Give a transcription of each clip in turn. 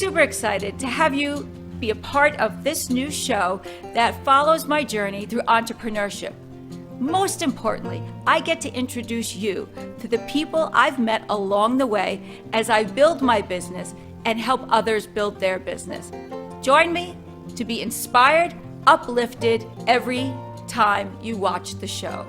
super excited to have you be a part of this new show that follows my journey through entrepreneurship. Most importantly, I get to introduce you to the people I've met along the way as I build my business and help others build their business. Join me to be inspired, uplifted every time you watch the show.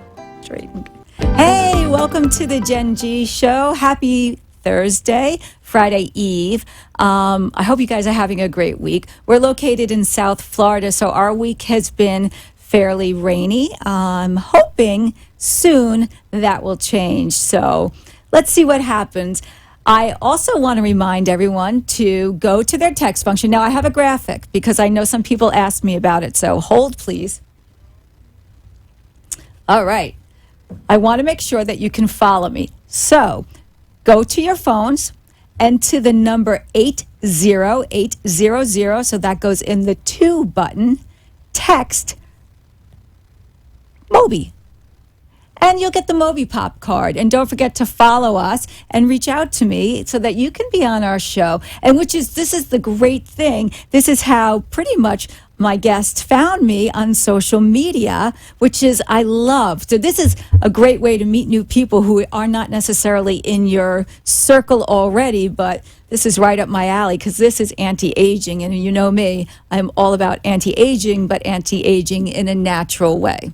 Hey, welcome to the Gen G Show. Happy Thursday, Friday Eve. I hope you guys are having a great week. We're located in South Florida, so our week has been fairly rainy. I'm hoping soon that will change. So let's see what happens. I also want to remind everyone to go to their text function. Now, I have a graphic because I know some people asked me about it, so hold, please. All right. I want to make sure that you can follow me. So go to your phones and to the number 80800, so that goes in the to button, text Mobi. And you'll get the Mobipop card. And don't forget to follow us and reach out to me so that you can be on our show. And this is the great thing. This is how pretty much my guests found me on social media, which is I love. So this is a great way to meet new people who are not necessarily in your circle already, but this is right up my alley because this is anti-aging. And you know me, I'm all about anti-aging, but anti-aging in a natural way.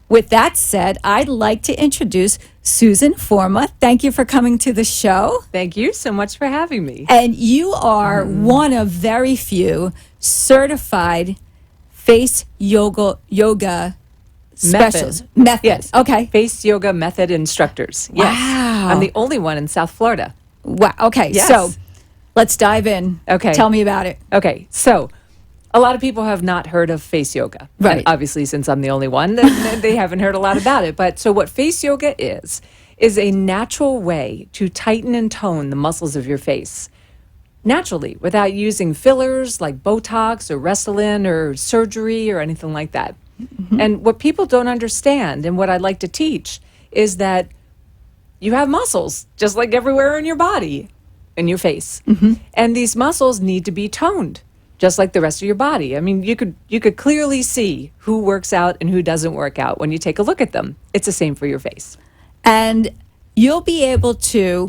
With that said, I'd like to introduce Susan Forma. Thank you for coming to the show. Thank you so much for having me. And you are one of very few certified face yoga specialists. Method. Yes. Okay. Face yoga method instructors. Yes. Wow. I'm the only one in South Florida. Wow. Okay. Yes. So let's dive in. Okay. Tell me about it. Okay. So a lot of people have not heard of face yoga. Right. And obviously, since I'm the only one, they haven't heard a lot about it. But so what face yoga is a natural way to tighten and tone the muscles of your face naturally without using fillers like Botox or Restylane or surgery or anything like that. Mm-hmm. And what people don't understand and what I like to teach is that you have muscles just like everywhere in your body, in your face. Mm-hmm. And these muscles need to be toned, just like the rest of your body. I mean, you could clearly see who works out and who doesn't work out when you take a look at them. It's the same for your face. And you'll be able to,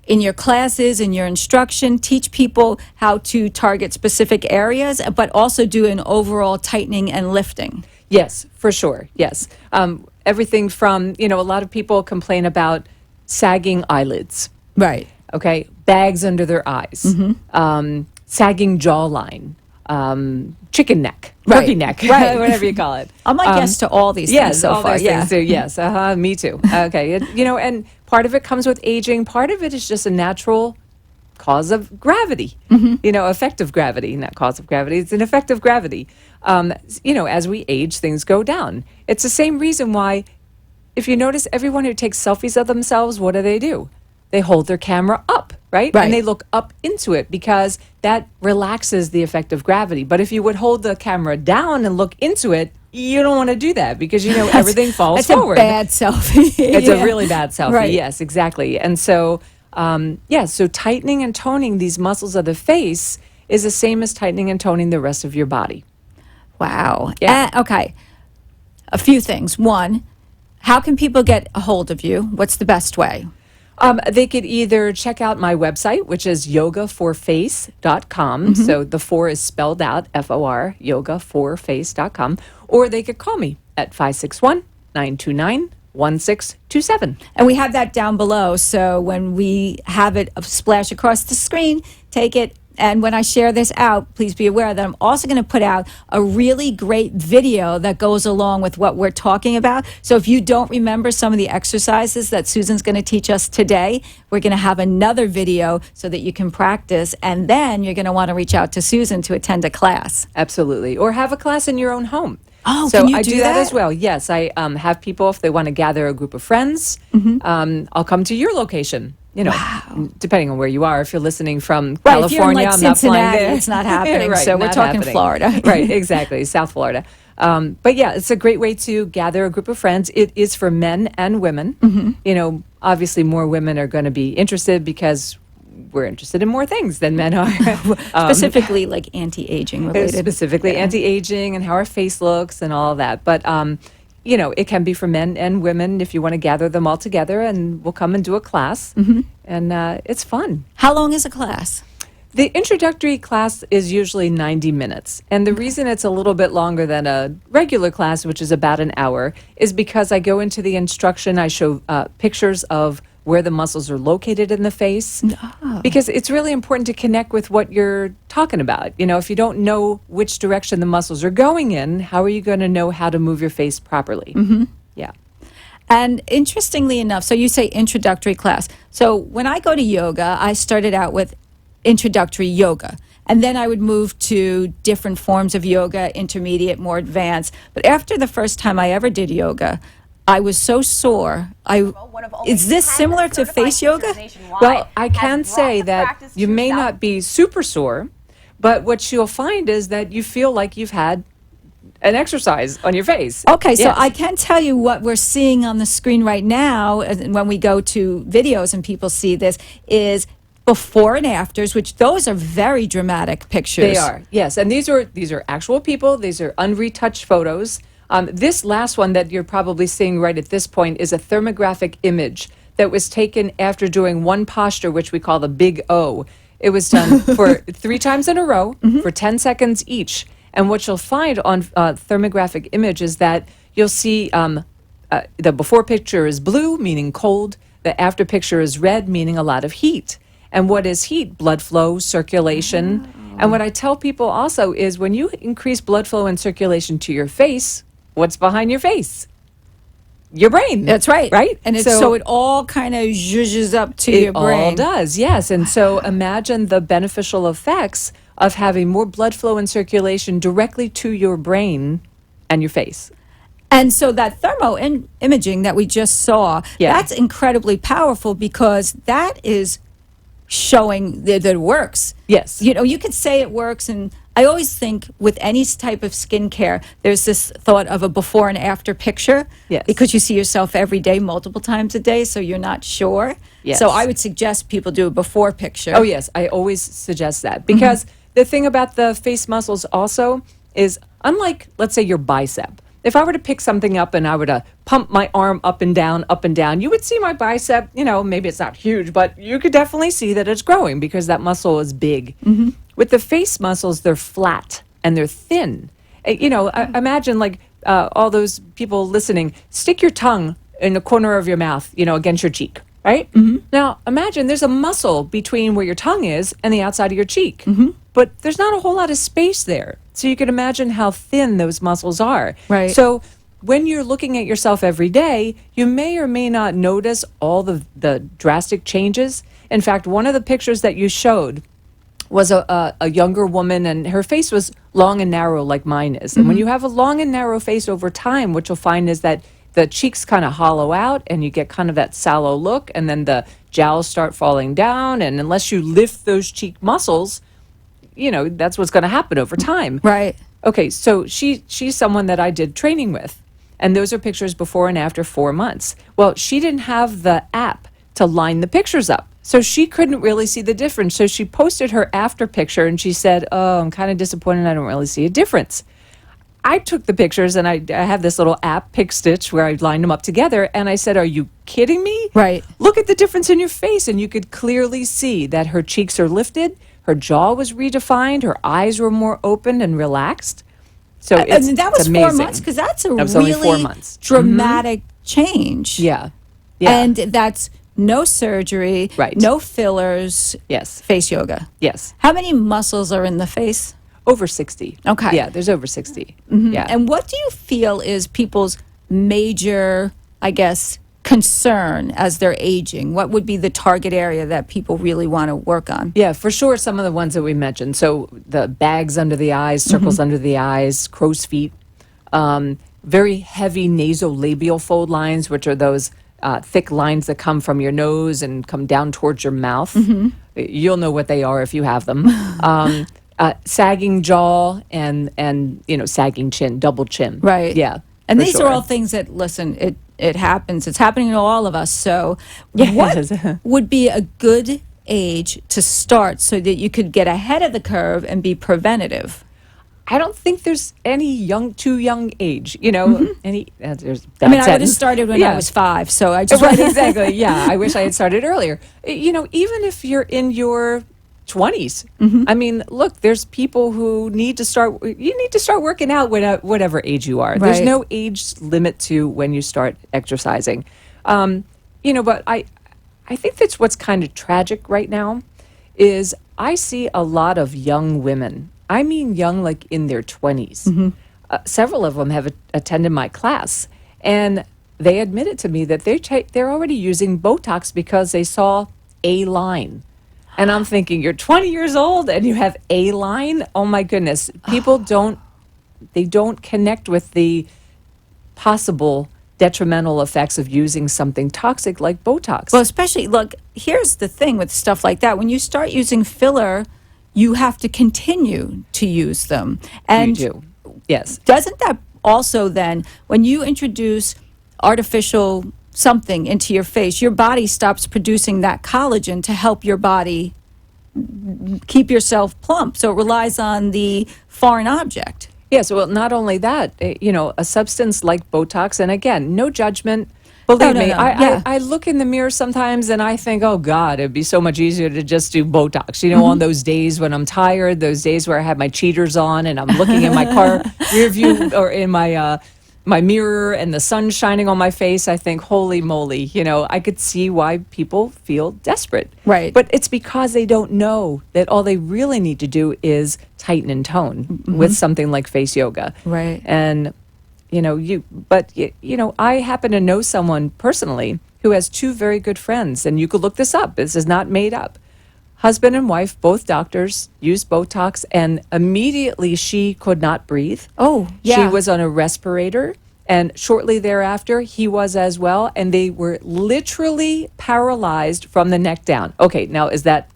in your classes, in your instruction, teach people how to target specific areas, but also do an overall tightening and lifting. Yes, for sure. Yes. Everything from, a lot of people complain about sagging eyelids. Right. Okay. Bags under their eyes. Mm-hmm. Sagging jawline, chicken neck, turkey neck, right. Whatever you call it. I'm like yes to all these things so far. Things too. Yes, me too. Okay, and part of it comes with aging. Part of it is just a natural cause of gravity. Mm-hmm. Effect of gravity, not cause of gravity. It's an effect of gravity. As we age, things go down. It's the same reason why, if you notice, everyone who takes selfies of themselves, what do? They hold their camera up, right? And they look up into it because that relaxes the effect of gravity. But if you would hold the camera down and look into it, you don't want to do that because, everything falls forward. That's a bad selfie. It's a really bad selfie. Right. Yes, exactly. And so, so tightening and toning these muscles of the face is the same as tightening and toning the rest of your body. Wow. Yeah. Okay. A few things. One, how can people get a hold of you? What's the best way? They could either check out my website, which is yogaforface.com. Mm-hmm. So the 4 is spelled out, F-O-R, yogaforface.com. Or they could call me at 561-929-1627. And we have that down below. So when we have it splash across the screen, take it. And when I share this out, please be aware that I'm also going to put out a really great video that goes along with what we're talking about. So if you don't remember some of the exercises that Susan's going to teach us today, we're going to have another video so that you can practice. And then you're going to want to reach out to Susan to attend a class. Absolutely. Or have a class in your own home. Oh, so can you I do that as well. Yes, I have people, if they want to gather a group of friends, I'll come to your location. Wow. Depending on where you are. If you're listening from Right, California, if you're in like I'm Cincinnati, not flying there. It's not happening. Right, so we're talking Florida. Right, exactly, South Florida. But yeah, it's a great way to gather a group of friends. It is for men and women. Mm-hmm. Obviously more women are going to be interested because we're interested in more things than men are. Specifically, like anti-aging related. Specifically anti-aging and how our face looks and all of that. But, it can be for men and women if you want to gather them all together, and we'll come and do a class. And it's fun. How long is a class? The introductory class is usually 90 minutes. And the reason it's a little bit longer than a regular class, which is about an hour, is because I go into the instruction, I show pictures of where the muscles are located in the face. Because it's really important to connect with what you're talking about. If you don't know which direction the muscles are going in, how are you going to know how to move your face properly? Yeah. And interestingly enough, so you say introductory class. So when I go to yoga, I started out with introductory yoga. And then I would move to different forms of yoga, intermediate, more advanced. But after the first time I ever did yoga, I was so sore. Is this similar to face yoga? Well, I can say that you may not be super sore, but what you'll find is that you feel like you've had an exercise on your face. Okay, so Yes. I can tell you what we're seeing on the screen right now, and when we go to videos and people see this, is before and afters, which those are very dramatic pictures. They are, yes. And these are actual people. These are unretouched photos. This last one that you're probably seeing right at this point is a thermographic image that was taken after doing one posture, which we call the Big O. It was done for 3 times in a row for 10 seconds each. And what you'll find on thermographic image is that you'll see the before picture is blue, meaning cold. The after picture is red, meaning a lot of heat. And what is heat? Blood flow, circulation. And what I tell people also is when you increase blood flow and circulation to your face, what's behind your face? Your brain. That's right. Right? And so it all kind of zhuzhes up to your brain. It all does, yes. And so imagine the beneficial effects of having more blood flow and circulation directly to your brain and your face. And so that imaging that we just saw, that's incredibly powerful because that is showing that it works. Yes. You could say it works, and I always think with any type of skincare, there's this thought of a before and after picture. Yes. Because you see yourself every day, multiple times a day, so you're not sure. Yes. So I would suggest people do a before picture. Oh, yes. I always suggest that because the thing about the face muscles also is unlike, let's say, your bicep. If I were to pick something up and I were to pump my arm up and down, you would see my bicep, maybe it's not huge, but you could definitely see that it's growing because that muscle is big. With the face muscles, they're flat and they're thin. Imagine like all those people listening, stick your tongue in the corner of your mouth, against your cheek, right? Now, imagine there's a muscle between where your tongue is and the outside of your cheek. But there's not a whole lot of space there. So you can imagine how thin those muscles are. Right. So when you're looking at yourself every day, you may or may not notice all the drastic changes. In fact, one of the pictures that you showed was a younger woman, and her face was long and narrow like mine is. And when you have a long and narrow face over time, what you'll find is that the cheeks kind of hollow out and you get kind of that sallow look, and then the jowls start falling down. And unless you lift those cheek muscles, that's what's going to happen over time. Right. Okay, so she's someone that I did training with, and those are pictures before and after 4 months. Well, she didn't have the app to line the pictures up, so she couldn't really see the difference. So she posted her after picture, and she said, "Oh, I'm kind of disappointed. I don't really see a difference." I took the pictures, and I have this little app, Pick Stitch, where I lined them up together, and I said, "Are you kidding me? Right. Look at the difference in your face," and you could clearly see that her cheeks are lifted. Her jaw was redefined. Her eyes were more open and relaxed. So and that was it's 4 amazing. months because that's a only 4 really months. dramatic change. Yeah. And that's no surgery, Right. no fillers, Yes. face yoga. Yes. How many muscles are in the face? Over 60. Okay. Yeah, there's over 60. Yeah. And what do you feel is people's major, I guess, concern as they're aging? What would be the target area that people really want to work on? Yeah, for sure, some of the ones that we mentioned. So the bags under the eyes, circles under the eyes, crow's feet, very heavy nasolabial fold lines, which are those thick lines that come from your nose and come down towards your mouth. You'll know what they are if you have them. Sagging jaw and sagging chin, double chin. Right. Yeah. And for these sure. are all things that, listen, it happens. It's happening to all of us. So Yes. what would be a good age to start so that you could get ahead of the curve and be preventative? I don't think there's any too young age, any, there's that I mean, I would have sentence. started when Yeah. I was 5, so I just Right, exactly. Yeah, I wish I had started earlier. Even if you're in your 20s, I mean, look, there's people who need to start. You need to start working out whatever age you are. There's Right. no age limit to when you start exercising. But I think that's what's kind of tragic right now is I see a lot of young women. I mean, young, like in their 20s. Several of them have attended my class, and they admitted to me that they're already using Botox because they saw a line. And I'm thinking, you're 20 years old and you have a line? Oh my goodness. People don't connect with the possible detrimental effects of using something toxic like Botox. Well, especially, look, here's the thing with stuff like that. When you start using filler, you have to continue to use them. And you do. Yes. doesn't that also then, when you introduce artificial something into your face, your body stops producing that collagen to help your body keep yourself plump. So it relies on the foreign object. Yes, well, not only that, a substance like Botox, and again, no judgment. Believe me, no. I, Yeah. I look in the mirror sometimes and I think, oh God, it'd be so much easier to just do Botox. On those days when I'm tired, those days where I have my cheaters on and I'm looking in my car rear view or in my mirror and the sun's shining on my face, I think, holy moly, I could see why people feel desperate. Right. But it's because they don't know that all they really need to do is tighten and tone with something like face yoga. Right. And I happen to know someone personally who has two very good friends, and you could look this up. This is not made up. Husband and wife, both doctors, used Botox, and immediately she could not breathe. Oh, yeah. She was on a respirator, and shortly thereafter, he was as well, and they were literally paralyzed from the neck down. Okay, now is that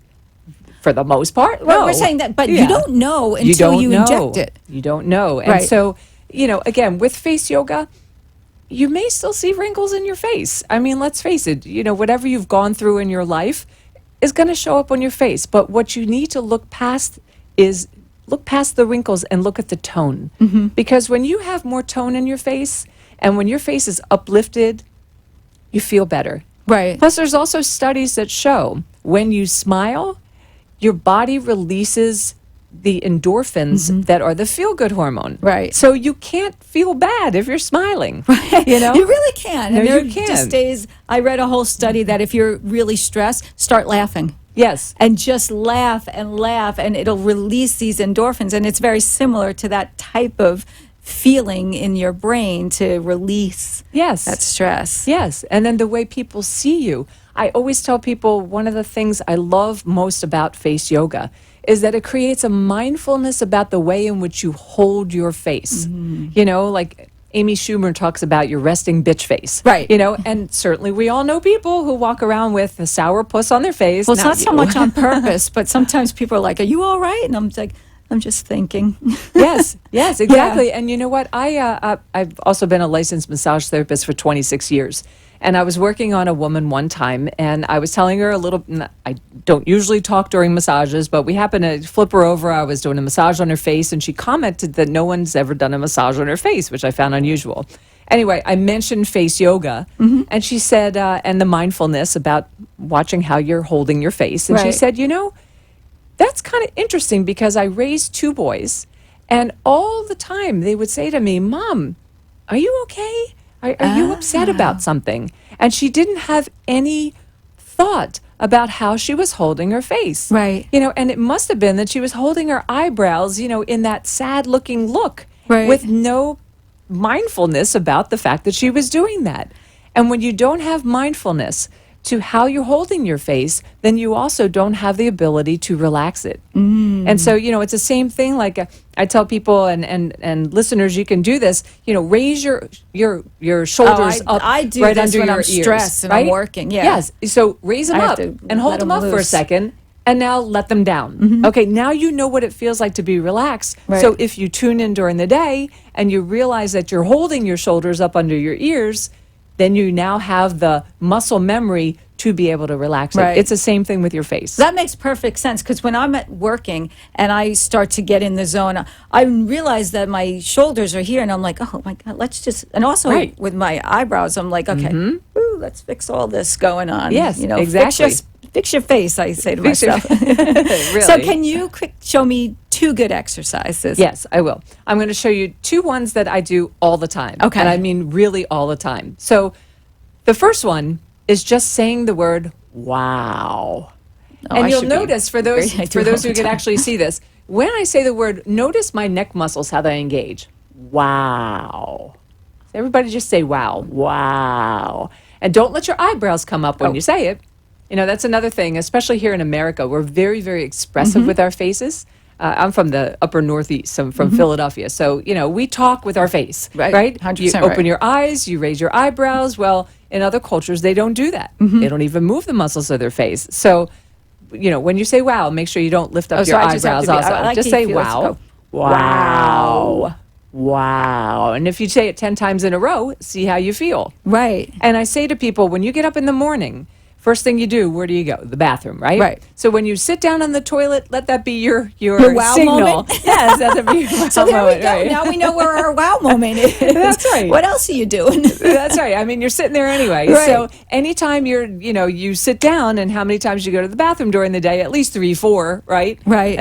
for the most part? Well, No. we're saying that, but Yeah. you don't know until don't you know. inject it. You don't know. And Right. so, again, with face yoga, you may still see wrinkles in your face. I mean, let's face it, whatever you've gone through in your life is going to show up on your face. But what you need to look past is look past the wrinkles and look at the tone. Because when you have more tone in your face and when your face is uplifted, you feel better. Right. Plus, there's also studies that show when you smile, your body releases the endorphins that are the feel-good hormone. Right. So you can't feel bad if you're smiling. You really can. No, And there you are can. just days, I read a whole study that if you're really stressed, start laughing. Yes. And just laugh, and it'll release these endorphins. And it's very similar to that type of feeling in your brain to release Yes. that stress. Yes. And then the way people see you. I always tell people one of the things I love most about face yoga is that it creates a mindfulness about the way in which you hold your face. Like Amy Schumer talks about your resting bitch face. Right. And certainly we all know people who walk around with a sour puss on their face. Well, it's not so you. much on purpose, but sometimes people are like, "Are you all right?" And I'm like, "I'm just thinking." Yes, exactly. And you know what? I've also been a licensed massage therapist for 26 years. And I was working on a woman one time, and I was telling her I don't usually talk during massages, but we happened to flip her over. I was doing a massage on her face, and she commented that no one's ever done a massage on her face, which I found unusual. Anyway, I mentioned face yoga, and she said, and the mindfulness about watching how you're holding your face. And she Right. said, that's kind of interesting because I raised two boys, and all the time they would say to me, "Mom, are you okay? Are you upset about something?" And she didn't have any thought about how she was holding her face. Right. And it must have been that she was holding her eyebrows, in that sad looking look Right. with no mindfulness about the fact that she was doing that. And when you don't have mindfulness to how you're holding your face, then you also don't have the ability to relax it. And so, it's the same thing. Like I tell people and listeners, you can do this. Raise your shoulders up I do right this under when your I'm ears, stressed and right? I'm working, yeah. Yes. So raise them I have up to and let hold them them up for a loose. second. And now let them down. Okay, now you know what it feels like to be relaxed. Right. So if you tune in during the day and you realize that you're holding your shoulders up under your ears, then you now have the muscle memory to be able to relax it. Right. It's the same thing with your face. That makes perfect sense, because when I'm at working and I start to get in the zone, I realize that my shoulders are here, and I'm like, oh my God, let's just, and also Right. with my eyebrows, I'm like, okay, ooh, let's fix all this going on. Yes, you know, exactly. Fix your face, I say to Fix your- myself. Really. So can you show me 2 good exercises? Yes, I will. I'm going to show you 2 ones that I do all the time. Okay. And I mean really all the time. So the first one is just saying the word wow. Oh, And I you'll should be notice for those very- I do all who the can time. actually see this, when I say the word, notice my neck muscles, how they engage. Wow. Everybody just say wow. Wow. And don't let your eyebrows come up when you say it. You know, that's another thing, especially here in America. We're very, very expressive with our faces. I'm from the upper Northeast. I'm from Philadelphia. So, you know, we talk with our face, Right. right? 100% You open right. your eyes, you raise your eyebrows. Well, in other cultures, they don't do that. They don't even move the muscles of their face. So, you know, when you say wow, make sure you don't lift up Oh, so your I just have eyebrows to be- also. I like Just to say feel it to wow. go, Wow. Wow. And if you say it 10 times in a row, see how you feel. Right. And I say to people, when you get up in the morning, first thing you do, where do you go? The bathroom, right? Right. So when you sit down on the toilet, let that be your wow signal. moment? Yes, let that be your wow So there moment. we go. Right. Now we know where our wow moment is. That's right. What else are you doing? That's right. I mean, you're sitting there anyway. Right. So anytime you sit down, and how many times you go to the bathroom during the day? At least 3, 4, right? Right.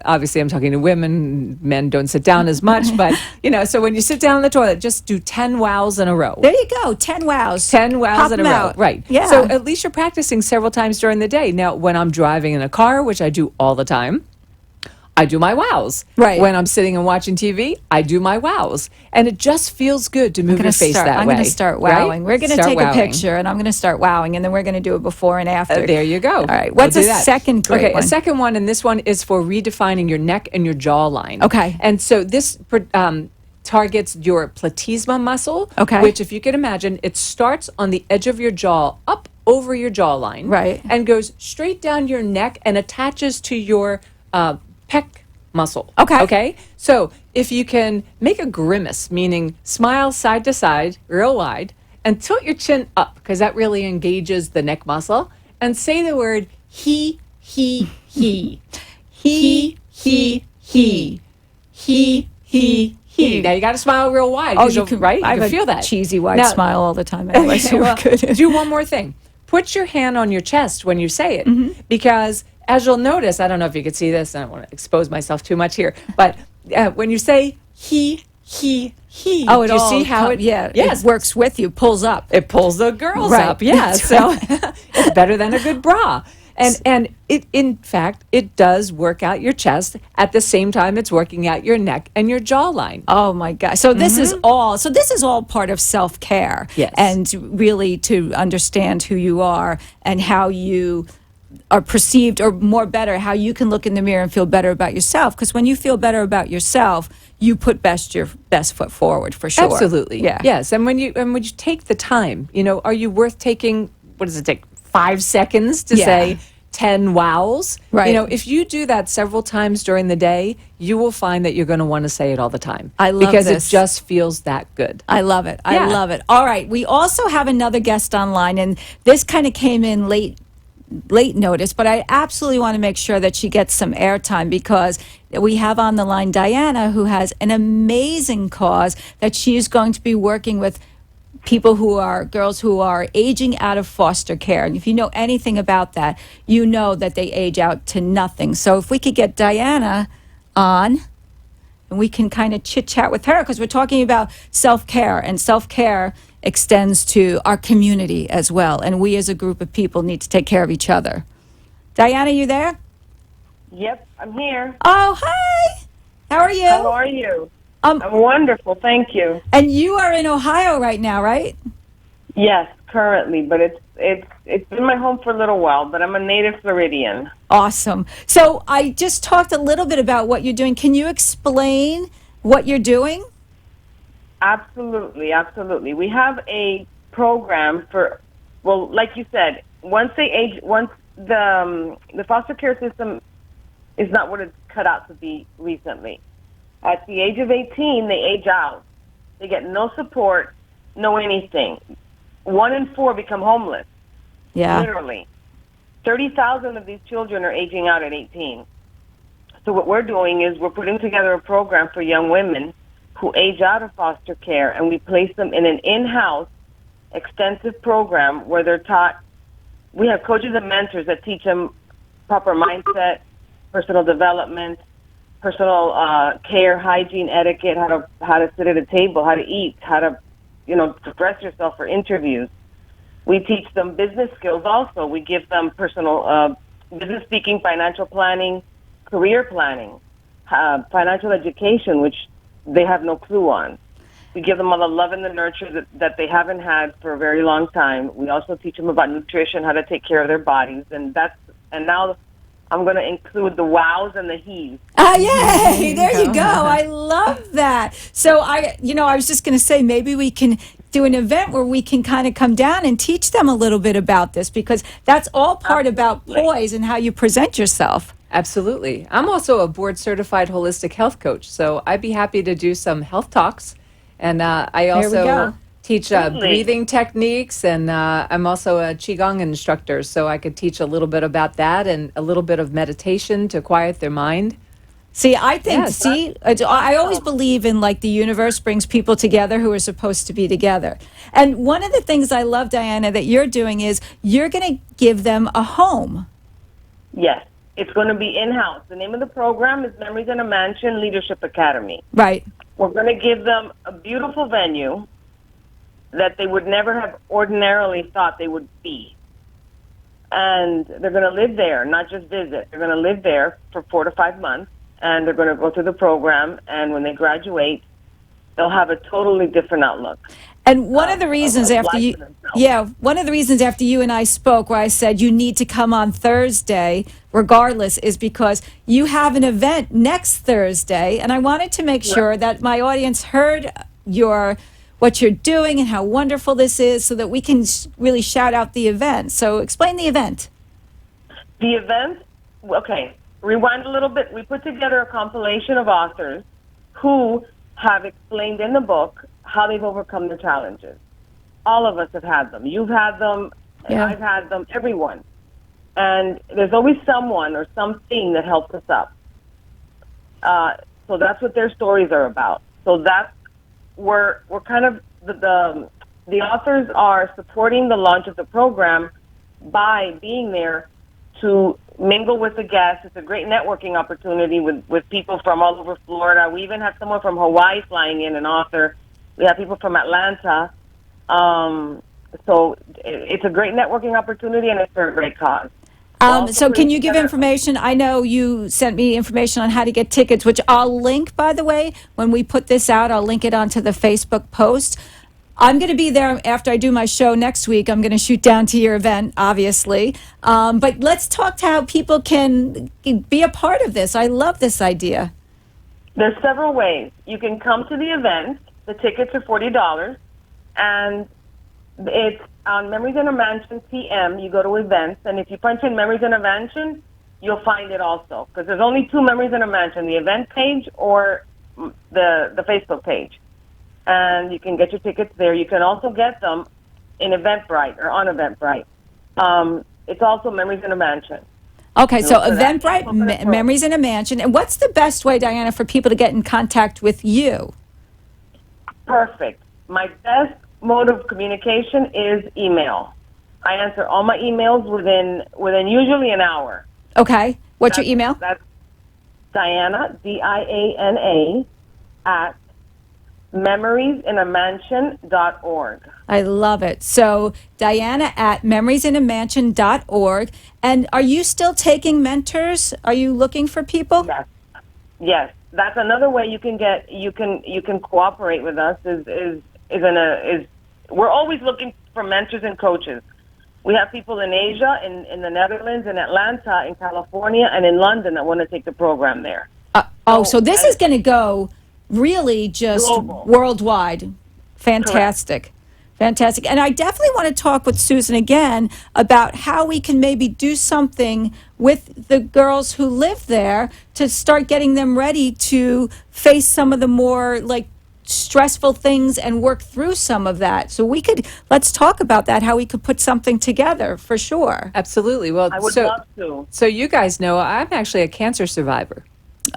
Obviously, I'm talking to women. Men don't sit down as much, but so when you sit down on the toilet, just do 10 wows in a row. There you go. 10 wows. 10 wows Pop in a them row. out. Right. Yeah. So at least you're practicing several times during the day. Now, when I'm driving in a car, which I do all the time, I do my wows. Right. When I'm sitting and watching TV, I do my wows. And it just feels good to move your face that way. I'm going to start right? wowing. We're going to Start take wowing. a picture, and I'm going to start wowing, and then we're going to do it before and after. There you go. All right. We'll What's do a that. second great Okay, one? a second one, and this one is for redefining your neck and your jawline. Okay. And so this targets your platysma muscle, Okay. which, if you can imagine, it starts on the edge of your jaw, up over your jawline, Right. and goes straight down your neck and attaches to your pec muscle. Okay. Okay. So if you can make a grimace, meaning smile side to side, real wide, and tilt your chin up, because that really engages the neck muscle, and say the word he. He. He. Now you got to smile real wide. Oh, 'cause you you'll- can, right? You I have can a feel that cheesy wide Now- smile all the time anyway, so we're well, good. do one more thing. Put your hand on your chest when you say it, Mm-hmm. because as you'll notice, I don't know if you can see this, I don't want to expose myself too much here, but when you say he, Oh, it do you all see how it? Yes, it works with you, pulls up. it pulls the girls Right. up. Yeah, That's so it's better than a good bra. And it, in fact, it does work out your chest at the same time it's working out your neck and your jawline. Oh my God! So this is all part of self-care, Yes. and really to understand who you are and how you are perceived, or more better, how you can look in the mirror and feel better about yourself. Because when you feel better about yourself, you put your best foot forward, for sure. Absolutely. Yeah. Yes. And when you take the time, are you worth taking? What does it take? 5 seconds to Yeah. say 10 wows. Right. If you do that several times during the day, you will find that you're going to want to say it all the time. I love because this. it just feels that good. I love it. Yeah. I love it. All right. We also have another guest online, and this kind of came in late notice, but I absolutely want to make sure that she gets some airtime, because we have on the line Diana, who has an amazing cause that she is going to be working with girls who are aging out of foster care. And if you know anything about that, you know that they age out to nothing. So if we could get Diana on, and we can kind of chit chat with her, because we're talking about self-care, and self-care extends to our community as well. And we as a group of people need to take care of each other. Diana, you there? Yep, I'm here. Oh, hi. How are you? How are you? I'm wonderful, thank you. And you are in Ohio right now, right? Yes, currently, but it's been my home for a little while, but I'm a native Floridian. Awesome. So I just talked a little bit about what you're doing. Can you explain what you're doing? Absolutely, absolutely. We have a program like you said, once the foster care system is not what it's cut out to be recently. At the age of 18, they age out. They get no support, no anything. 1 in 4 become homeless. Yeah. Literally. 30,000 of these children are aging out at 18. So what we're doing is we're putting together a program for young women who age out of foster care, and we place them in an in-house extensive program where they're taught. We have coaches and mentors that teach them proper mindset, personal development, personal care, hygiene, etiquette, how to sit at a table, how to eat, how to, dress yourself for interviews. We teach them business skills also. We give them personal business speaking, financial planning, career planning, financial education, which they have no clue on. We give them all the love and the nurture that they haven't had for a very long time. We also teach them about nutrition, how to take care of their bodies, and now I'm going to include the wows and the he's. Yay! There you go. I love that. So I was just going to say maybe we can do an event where we can kind of come down and teach them a little bit about this, because that's all part about poise and how you present yourself. Absolutely. I'm also a board certified holistic health coach, so I'd be happy to do some health talks. And I also teach breathing techniques, and I'm also a Qigong instructor, so I could teach a little bit about that and a little bit of meditation to quiet their mind. See, I think, I always believe in like the universe brings people together who are supposed to be together. And one of the things I love, Diana, that you're doing is you're going to give them a home. Yes, it's going to be in-house. The name of the program is Memories in a Mansion Leadership Academy. Right. We're going to give them a beautiful venue that they would never have ordinarily thought they would be. And they're going to live there, not just visit. They're going to live there for 4 to 5 months, and they're going to go through the program, and when they graduate, they'll have a totally different outlook. And one of the reasons after you and I spoke, where I said you need to come on Thursday regardless, is because you have an event next Thursday, and I wanted to make sure that my audience heard what you're doing and how wonderful this is, so that we can really shout out the event. So explain the event. The event, okay, rewind a little bit. We put together a compilation of authors who have explained in the book how they've overcome the challenges. All of us have had them. You've had them, Yeah. I've had them, everyone. And there's always someone or something that helps us up. So that's what their stories are about. So that's we're kind of the authors are supporting the launch of the program by being there to mingle with the guests. It's a great networking opportunity with people from all over Florida. We even have someone from Hawaii flying in, an author. We have people from Atlanta. So it's a great networking opportunity, and it's for a great cause. So can you give information? I know you sent me information on how to get tickets, which I'll link, by the way. When we put this out, I'll link it onto the Facebook post. I'm going to be there after I do my show next week. I'm going to shoot down to your event, obviously. But let's talk to how people can be a part of this. I love this idea. There's several ways. You can come to the event. The tickets are $40, and it's on Memories in a Mansion PM. You go to events, and if you punch in Memories in a Mansion, you'll find it also, because there's only 2 Memories in a Mansion, the event page or the Facebook page. And you can get your tickets there. You can also get them in Eventbrite or on Eventbrite. It's also Memories in a Mansion. Okay, so Eventbrite, Memories in a Mansion. And what's the best way, Diana, for people to get in contact with you? Perfect. My best mode of communication is email. I answer all my emails within usually an hour. Okay. What's your email? That's Diana, Diana, at memoriesinamansion.org. I love it. So Diana at memoriesinamansion.org. And are you still taking mentors? Are you looking for people? Yes. That's another way you can cooperate with us is we're always looking for mentors and coaches. We have people in Asia, in the Netherlands, in Atlanta, in California, and in London that want to take the program there. So this is going to go really just global. Worldwide. Fantastic. Correct. Fantastic. And I definitely want to talk with Susan again about how we can maybe do something with the girls who live there to start getting them ready to face some of the more stressful things and work through some of that. So let's talk about that, how we could put something together for sure. Absolutely. Well, I would love to. So you guys know I'm actually a cancer survivor.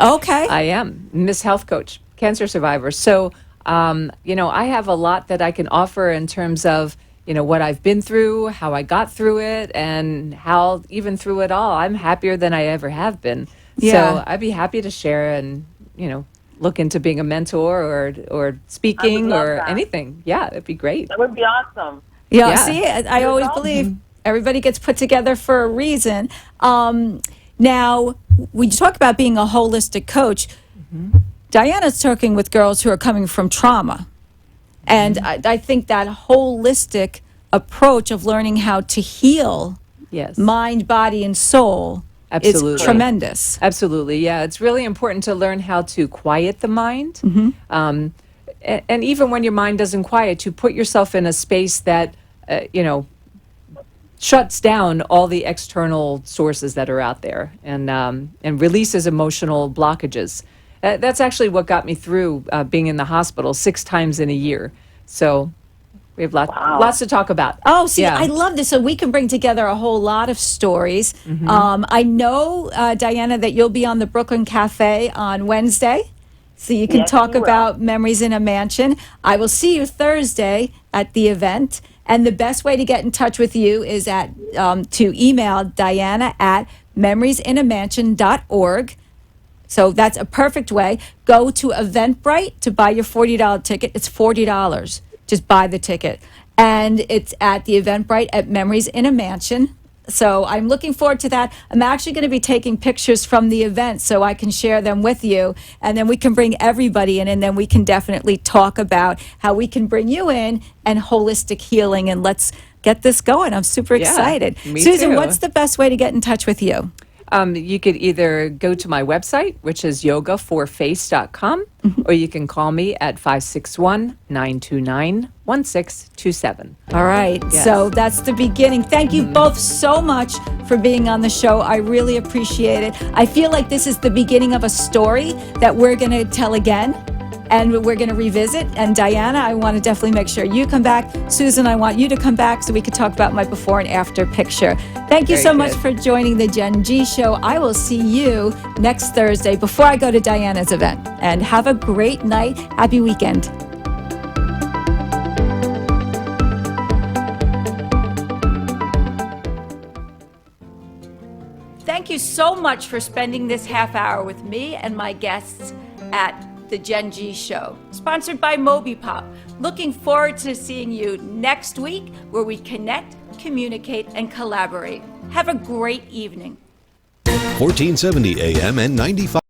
Okay. I am Miss Health Coach, cancer survivor. So, I have a lot that I can offer in terms of, what I've been through, how I got through it, and how even through it all, I'm happier than I ever have been. Yeah. So I'd be happy to share and, look into being a mentor or speaking or that. anything. Yeah, it'd be great. That would be awesome. Yeah, Yeah. see, I always believe everybody gets put together for a reason. Now, when you talk about being a holistic coach, Diana's talking with girls who are coming from trauma. And I think that holistic approach of learning how to heal Yes. mind, body, and soul Absolutely. is tremendous. Absolutely, yeah. It's really important to learn how to quiet the mind. And even when your mind doesn't quiet, to put yourself in a space that, shuts down all the external sources that are out there and releases emotional blockages. That's actually what got me through being in the hospital 6 times in a year. So we have lots to talk about. Oh, see, Yeah. I love this. So we can bring together a whole lot of stories. I know, Diana, that you'll be on the Brooklyn Cafe on Wednesday. So you can Yes, talk we will. about Memories in a Mansion. I will see you Thursday at the event. And the best way to get in touch with you is to email Diana at memoriesinAmansion.org. So that's a perfect way. Go to Eventbrite to buy your $40 ticket. It's $40. Just buy the ticket. And it's at the Eventbrite at Memories in a Mansion. So I'm looking forward to that. I'm actually going to be taking pictures from the event so I can share them with you. And then we can bring everybody in, and then we can definitely talk about how we can bring you in and holistic healing. And let's get this going. I'm super excited. me Susan, too. what's the best way to get in touch with you? You could either go to my website, which is yogaforface.com, or you can call me at 561-929-1627. All right. Yes. So that's the beginning. Thank you both so much for being on the show. I really appreciate it. I feel like this is the beginning of a story that we're going to tell again and we're going to revisit. And Diana, I want to definitely make sure you come back. Susan, I want you to come back so we can talk about my before and after picture. Thank you Very so much good. for joining the Gen G Show. I will see you next Thursday before I go to Diana's event. And have a great night. Happy weekend. Thank you so much for spending this half hour with me and my guests at the Gen G Show, sponsored by Mobipop. Looking forward to seeing you next week where we connect, communicate, and collaborate. Have a great evening. 1470 AM and 95.